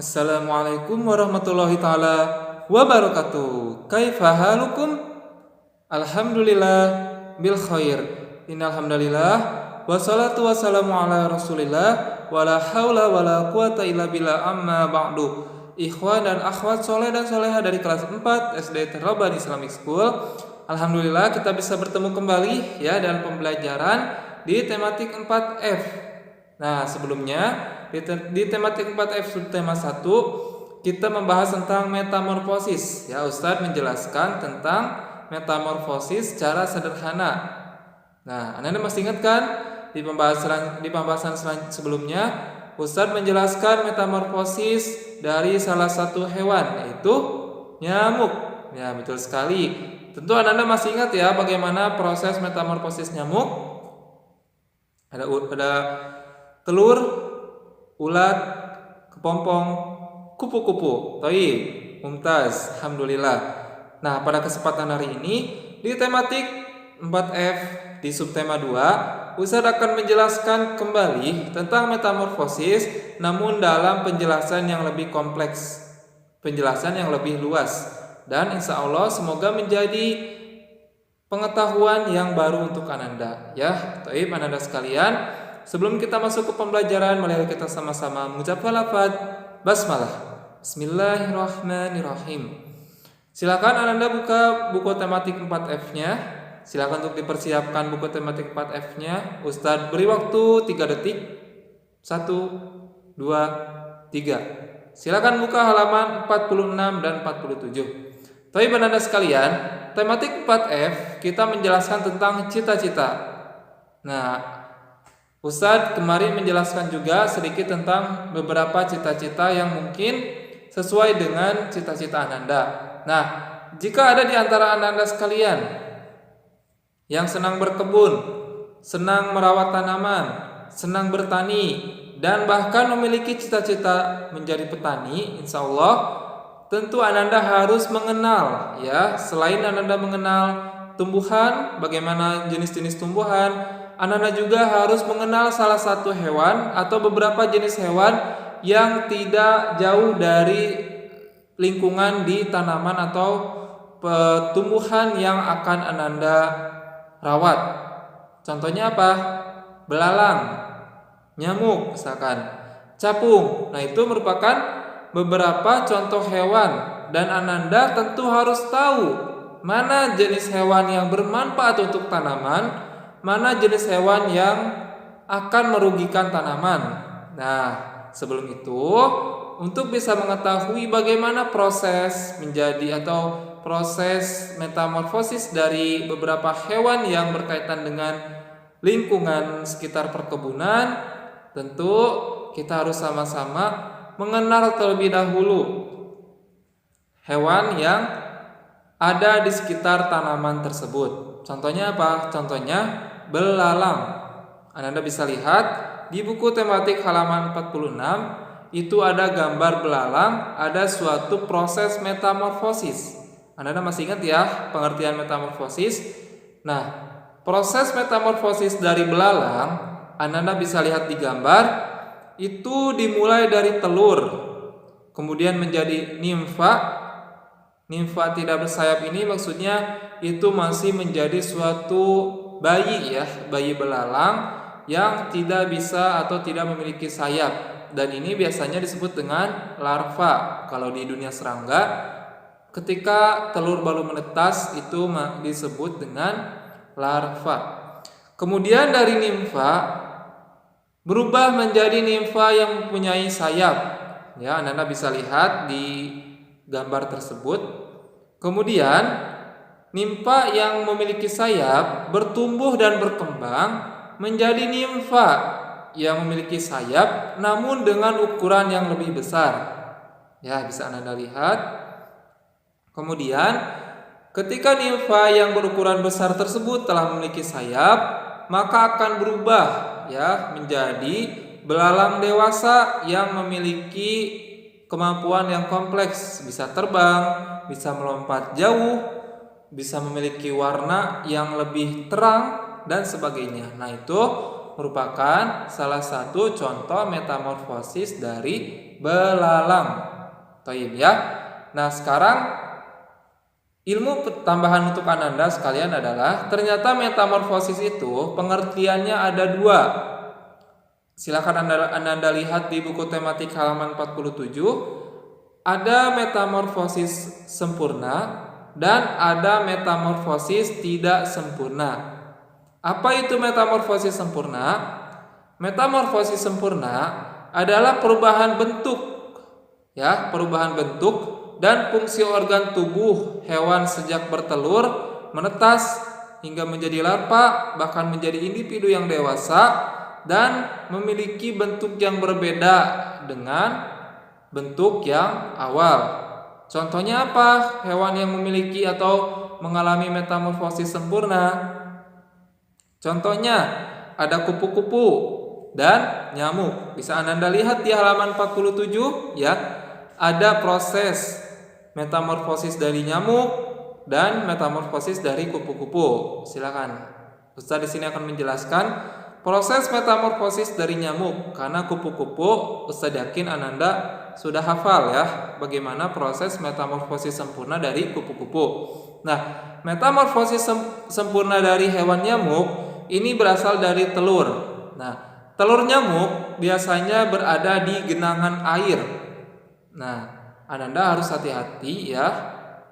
Assalamualaikum warahmatullahi taala wabarakatuh. Kaifa halukum? Alhamdulillah bil khair. Innal hamdalillah wassalatu wassalamu ala Rasulillah wala haula wala quwata illa billah amma ba'du. Ikhwan dan akhwat soleh dan soleha dari kelas 4 SD Terraban Islamic School. Alhamdulillah kita bisa bertemu kembali ya dalam pembelajaran di tematik 4F. Nah, sebelumnya di tematik 4F subtema 1 kita membahas tentang metamorfosis. Ya, Ustadz menjelaskan tentang metamorfosis secara sederhana. Nah, Anda masih ingat kan di pembahasan sebelumnya Ustadz menjelaskan metamorfosis dari salah satu hewan, yaitu nyamuk. Ya, betul sekali. Tentu Anda masih ingat ya bagaimana proses metamorfosis nyamuk. Ada telur, ulat, kepompong, kupu-kupu. Taib, mumtaz, alhamdulillah. Nah, pada kesempatan hari ini di tematik 4F di subtema 2, Ustadz akan menjelaskan kembali tentang metamorfosis, namun dalam penjelasan yang lebih kompleks, penjelasan yang lebih luas, dan insya Allah semoga menjadi pengetahuan yang baru untuk Ananda. Ya, taib Ananda sekalian. Sebelum kita masuk ke pembelajaran, mari kita sama-sama mengucapkan lafaz basmalah. Bismillahirrahmanirrahim. Silakan Ananda buka buku tematik 4F-nya. Silakan untuk dipersiapkan buku tematik 4F-nya. Ustadz beri waktu 3 detik. 1, 2, 3. Silakan buka halaman 46 dan 47. Tapi Ananda sekalian, tematik 4F kita menjelaskan tentang cita-cita. Nah, Ustadz kemarin menjelaskan juga sedikit tentang beberapa cita-cita yang mungkin sesuai dengan cita-cita Ananda. Nah, jika ada di antara Ananda sekalian yang senang berkebun, senang merawat tanaman, senang bertani, dan bahkan memiliki cita-cita menjadi petani, insya Allah tentu Ananda harus mengenal ya. Selain Ananda mengenal tumbuhan, bagaimana jenis-jenis tumbuhan, Ananda juga harus mengenal salah satu hewan atau beberapa jenis hewan yang tidak jauh dari lingkungan di tanaman atau tumbuhan yang akan Ananda rawat. Contohnya apa? Belalang, nyamuk misalkan, capung. Nah, itu merupakan beberapa contoh hewan dan Ananda tentu harus tahu mana jenis hewan yang bermanfaat untuk tanaman, mana jenis hewan yang akan merugikan tanaman. Nah, sebelum itu, untuk bisa mengetahui bagaimana proses menjadi atau proses metamorfosis dari beberapa hewan yang berkaitan dengan lingkungan sekitar perkebunan, tentu kita harus sama-sama mengenal terlebih dahulu hewan yang ada di sekitar tanaman tersebut. Contohnya apa? Contohnya belalang. Anda bisa lihat di buku tematik halaman 46 itu ada gambar belalang, ada suatu proses metamorfosis. Anda masih ingat ya pengertian metamorfosis? Nah, proses metamorfosis dari belalang Anda bisa lihat di gambar itu dimulai dari telur, kemudian menjadi nimfa. Nimfa tidak bersayap ini maksudnya itu masih menjadi suatu bayi ya, bayi belalang yang tidak bisa atau tidak memiliki sayap, dan ini biasanya disebut dengan larva. Kalau di dunia serangga, ketika telur baru menetas itu disebut dengan larva. Kemudian dari nimfa berubah menjadi nimfa yang mempunyai sayap. Ya, Anda bisa lihat di gambar tersebut. Kemudian nimfa yang memiliki sayap bertumbuh dan berkembang menjadi nimfa yang memiliki sayap namun dengan ukuran yang lebih besar. Ya, bisa Anda lihat. Kemudian ketika nimfa yang berukuran besar tersebut telah memiliki sayap, maka akan berubah ya menjadi belalang dewasa yang memiliki kemampuan yang kompleks, bisa terbang, bisa melompat jauh, bisa memiliki warna yang lebih terang dan sebagainya. Nah, itu merupakan salah satu contoh metamorfosis dari belalang. Toib ya. Nah, sekarang ilmu tambahan untuk Ananda sekalian adalah ternyata metamorfosis itu pengertiannya ada dua. Silakan Ananda lihat di buku tematik halaman 47. Ada metamorfosis sempurna dan ada metamorfosis tidak sempurna. Apa itu metamorfosis sempurna? Metamorfosis sempurna adalah perubahan bentuk, ya, perubahan bentuk dan fungsi organ tubuh hewan sejak bertelur, menetas hingga menjadi larva, bahkan menjadi individu yang dewasa dan memiliki bentuk yang berbeda dengan bentuk yang awal. Contohnya apa? Hewan yang memiliki atau mengalami metamorfosis sempurna. Contohnya ada kupu-kupu dan nyamuk. Bisa Ananda lihat di halaman 47 ya. Ada proses metamorfosis dari nyamuk dan metamorfosis dari kupu-kupu. Silakan. Ustaz di sini akan menjelaskan proses metamorfosis dari nyamuk, karena kupu-kupu Ustaz yakin Ananda sudah hafal ya bagaimana proses metamorfosis sempurna dari kupu-kupu. Nah, metamorfosis sempurna dari hewan nyamuk ini berasal dari telur. Nah, telur nyamuk biasanya berada di genangan air. Nah, Ananda harus hati-hati ya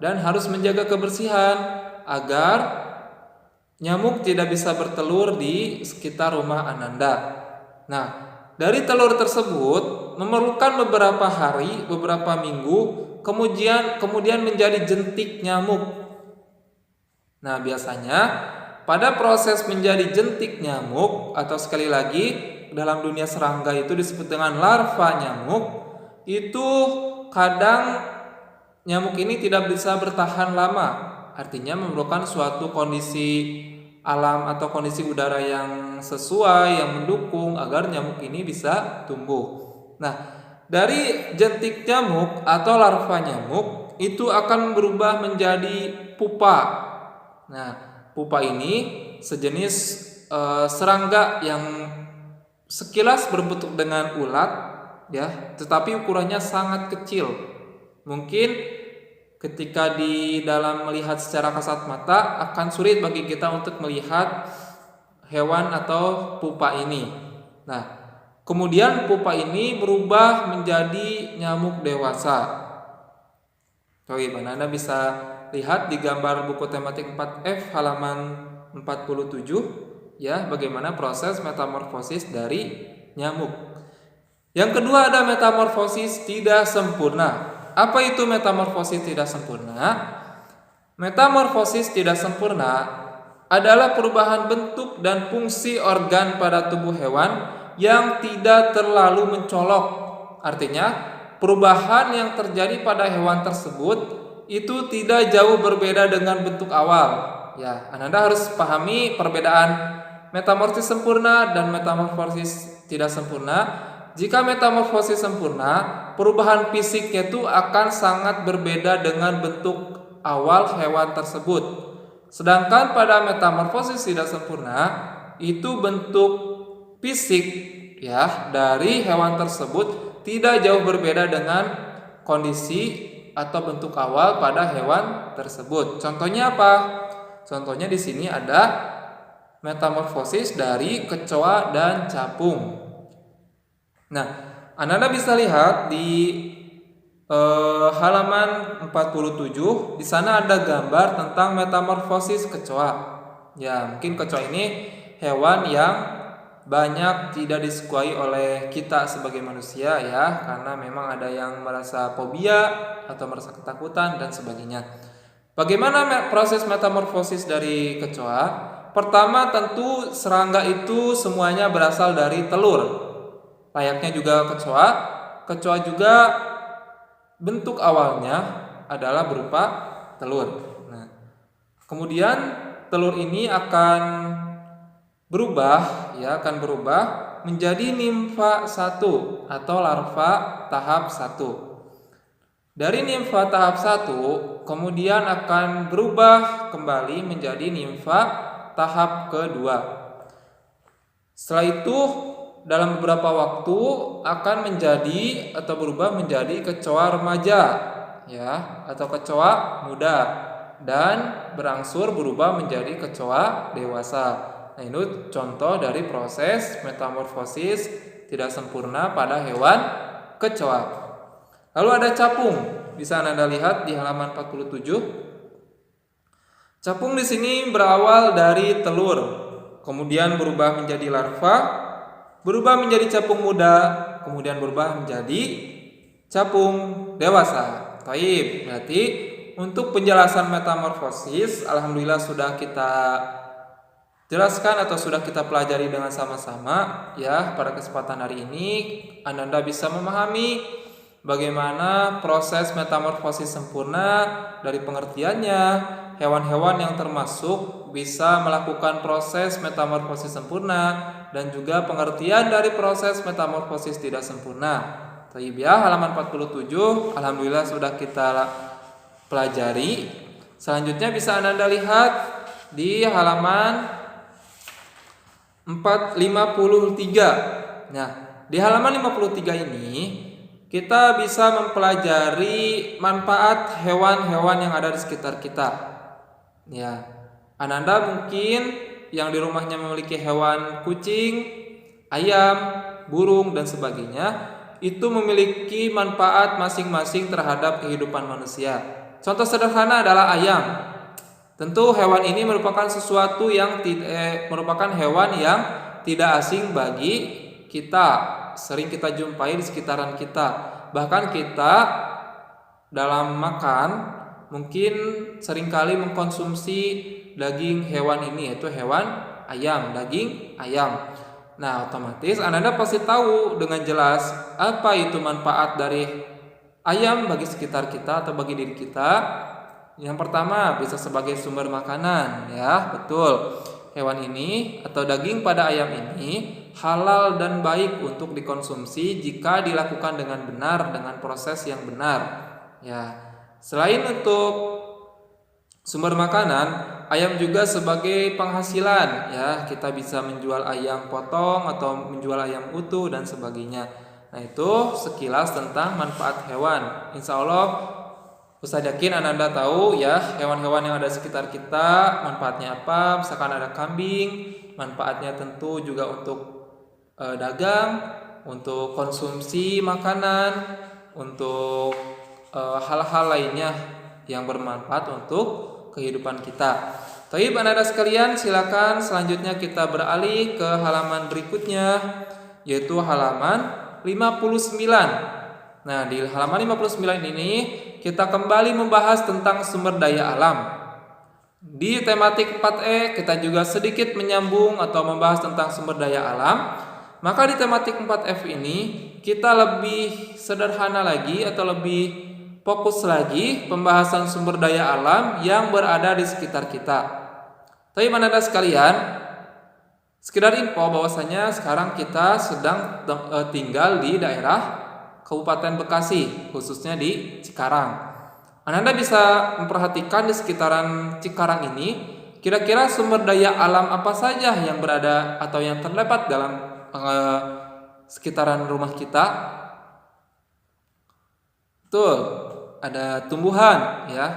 dan harus menjaga kebersihan agar nyamuk tidak bisa bertelur di sekitar rumah Ananda. Nah, dari telur tersebut memerlukan beberapa hari, beberapa minggu, kemudian menjadi jentik nyamuk. Nah, biasanya pada proses menjadi jentik nyamuk, atau sekali lagi dalam dunia serangga itu disebut dengan larva nyamuk, itu kadang nyamuk ini tidak bisa bertahan lama. Artinya memerlukan suatu kondisi alam atau kondisi udara yang sesuai, yang mendukung agar nyamuk ini bisa tumbuh. Nah, dari jentik nyamuk atau larva nyamuk itu akan berubah menjadi pupa. Nah, pupa ini sejenis serangga yang sekilas berbentuk dengan ulat ya, tetapi ukurannya sangat kecil. Mungkin ketika di dalam melihat secara kasat mata akan sulit bagi kita untuk melihat hewan atau pupa ini. Nah, kemudian pupa ini berubah menjadi nyamuk dewasa. Oke, Anda bisa lihat di gambar buku tematik 4F halaman 47 ya, bagaimana proses metamorfosis dari nyamuk. Yang kedua ada metamorfosis tidak sempurna. Apa itu metamorfosis tidak sempurna? Metamorfosis tidak sempurna adalah perubahan bentuk dan fungsi organ pada tubuh hewan yang tidak terlalu mencolok. Artinya, perubahan yang terjadi pada hewan tersebut itu tidak jauh berbeda dengan bentuk awal. Ya, Anda harus pahami perbedaan metamorfosis sempurna dan metamorfosis tidak sempurna. Jika metamorfosis sempurna, perubahan fisiknya itu akan sangat berbeda dengan bentuk awal hewan tersebut. Sedangkan pada metamorfosis tidak sempurna, itu bentuk fisik ya dari hewan tersebut tidak jauh berbeda dengan kondisi atau bentuk awal pada hewan tersebut. Contohnya apa? Contohnya di sini ada metamorfosis dari kecoa dan capung. Nah, Anda bisa lihat di halaman 47, di sana ada gambar tentang metamorfosis kecoa. Ya, mungkin kecoa ini hewan yang banyak tidak disukai oleh kita sebagai manusia ya, karena memang ada yang merasa fobia atau merasa ketakutan dan sebagainya. Bagaimana proses metamorfosis dari kecoa? Pertama, tentu serangga itu semuanya berasal dari telur. Layaknya juga kecoa. Kecoa juga bentuk awalnya adalah berupa telur. Nah, kemudian telur ini akan berubah menjadi nimfa 1 atau larva tahap 1. Dari nimfa tahap 1 kemudian akan berubah kembali menjadi nimfa tahap kedua. Setelah itu dalam beberapa waktu akan menjadi atau berubah menjadi kecoa remaja, ya, atau kecoa muda, dan berangsur berubah menjadi kecoa dewasa. Nah, ini contoh dari proses metamorfosis tidak sempurna pada hewan kecoa. Lalu ada capung. Bisa Anda lihat di halaman 47. Capung di sini berawal dari telur, kemudian berubah menjadi larva, berubah menjadi capung muda, kemudian berubah menjadi capung dewasa. Taib. Berarti untuk penjelasan metamorfosis, alhamdulillah sudah kita jelaskan atau sudah kita pelajari dengan sama-sama, ya. Pada kesempatan hari ini Anda bisa memahami bagaimana proses metamorfosis sempurna dari pengertiannya. Hewan-hewan yang termasuk bisa melakukan proses metamorfosis sempurna, dan juga pengertian dari proses metamorfosis tidak sempurna. Taib, ya, halaman 47 alhamdulillah sudah kita pelajari. Selanjutnya bisa Anda lihat di halaman 453. Nah, di halaman 53 ini kita bisa mempelajari manfaat hewan-hewan yang ada di sekitar kita. Ya, Ananda mungkin yang di rumahnya memiliki hewan kucing, ayam, burung, dan sebagainya, itu memiliki manfaat masing-masing terhadap kehidupan manusia. Contoh sederhana adalah ayam. Tentu hewan ini merupakan sesuatu yang merupakan hewan yang tidak asing bagi kita, sering kita jumpai di sekitaran kita. Bahkan kita dalam makan mungkin seringkali mengkonsumsi daging hewan ini, yaitu hewan ayam, daging ayam. Nah, otomatis Anda pasti tahu dengan jelas apa itu manfaat dari ayam bagi sekitar kita atau bagi diri kita. Yang pertama, bisa sebagai sumber makanan, ya, betul. Hewan ini atau daging pada ayam ini halal dan baik untuk dikonsumsi jika dilakukan dengan benar, dengan proses yang benar, ya. Selain untuk sumber makanan, ayam juga sebagai penghasilan, ya. Kita bisa menjual ayam potong atau menjual ayam utuh dan sebagainya. Nah, itu sekilas tentang manfaat hewan. Insya Allah Ustaz yakin Anda tahu, ya, hewan-hewan yang ada di sekitar kita manfaatnya apa. Misalkan ada kambing, manfaatnya tentu juga untuk dagang, untuk konsumsi makanan, untuk hal-hal lainnya yang bermanfaat untuk kehidupan kita. Taib, Anda sekalian, silakan selanjutnya kita beralih ke halaman berikutnya, yaitu halaman 59. Nah, di halaman 59 ini kita kembali membahas tentang sumber daya alam. Di tematik 4E kita juga sedikit menyambung atau membahas tentang sumber daya alam. Maka di tematik 4F ini kita lebih sederhana lagi atau lebih fokus lagi pembahasan sumber daya alam yang berada di sekitar kita. Tapi Anda sekalian, sekedar info bahwasanya sekarang kita sedang tinggal di daerah Kabupaten Bekasi, khususnya di Cikarang. Anda bisa memperhatikan di sekitaran Cikarang ini, kira-kira sumber daya alam apa saja yang berada atau yang terdapat dalam sekitaran rumah kita? Betul, ada tumbuhan, ya,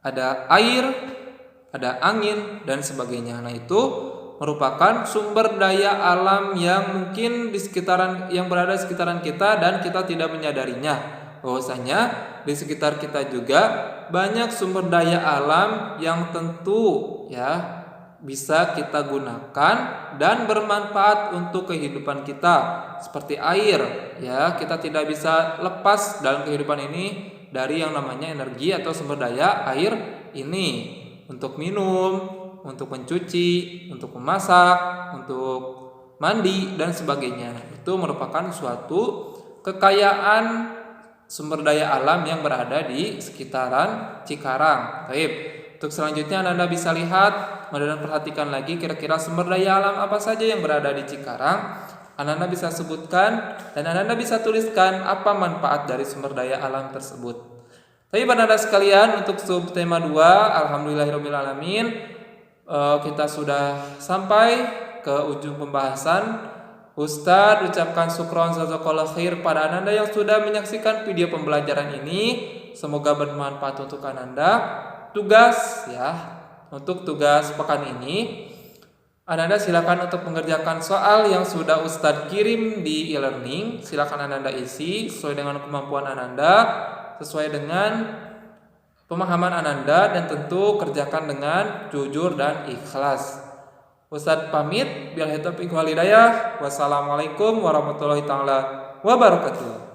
ada air, ada angin, dan sebagainya. Nah, itu merupakan sumber daya alam yang mungkin di sekitaran, yang berada di sekitaran kita dan kita tidak menyadarinya. Bahwasanya di sekitar kita juga banyak sumber daya alam yang tentu, ya, bisa kita gunakan dan bermanfaat untuk kehidupan kita, seperti air, ya. Kita tidak bisa lepas dalam kehidupan ini dari yang namanya energi atau sumber daya air ini, untuk minum, untuk mencuci, untuk memasak, untuk mandi, dan sebagainya. Itu merupakan suatu kekayaan sumber daya alam yang berada di sekitaran Cikarang. Baik, untuk selanjutnya Anda bisa lihat dan perhatikan lagi kira-kira sumber daya alam apa saja yang berada di Cikarang. Anda bisa sebutkan dan Anda bisa tuliskan apa manfaat dari sumber daya alam tersebut. Tapi Anda sekalian, untuk subtema 2, alhamdulillahirobbilalamin, kita sudah sampai ke ujung pembahasan. Ustadz ucapkan syukron jazakallahu khair pada Ananda yang sudah menyaksikan video pembelajaran ini. Semoga bermanfaat untuk Ananda. Tugas ya, untuk tugas pekan ini Ananda silakan untuk mengerjakan soal yang sudah Ustadz kirim di e-learning. Silakan Ananda isi sesuai dengan kemampuan Ananda, sesuai dengan pemahaman Ananda, dan tentu kerjakan dengan jujur dan ikhlas. Ustadz pamit. Billahi taufiq wal hidayah. Wassalamualaikum warahmatullahi taala wabarakatuh.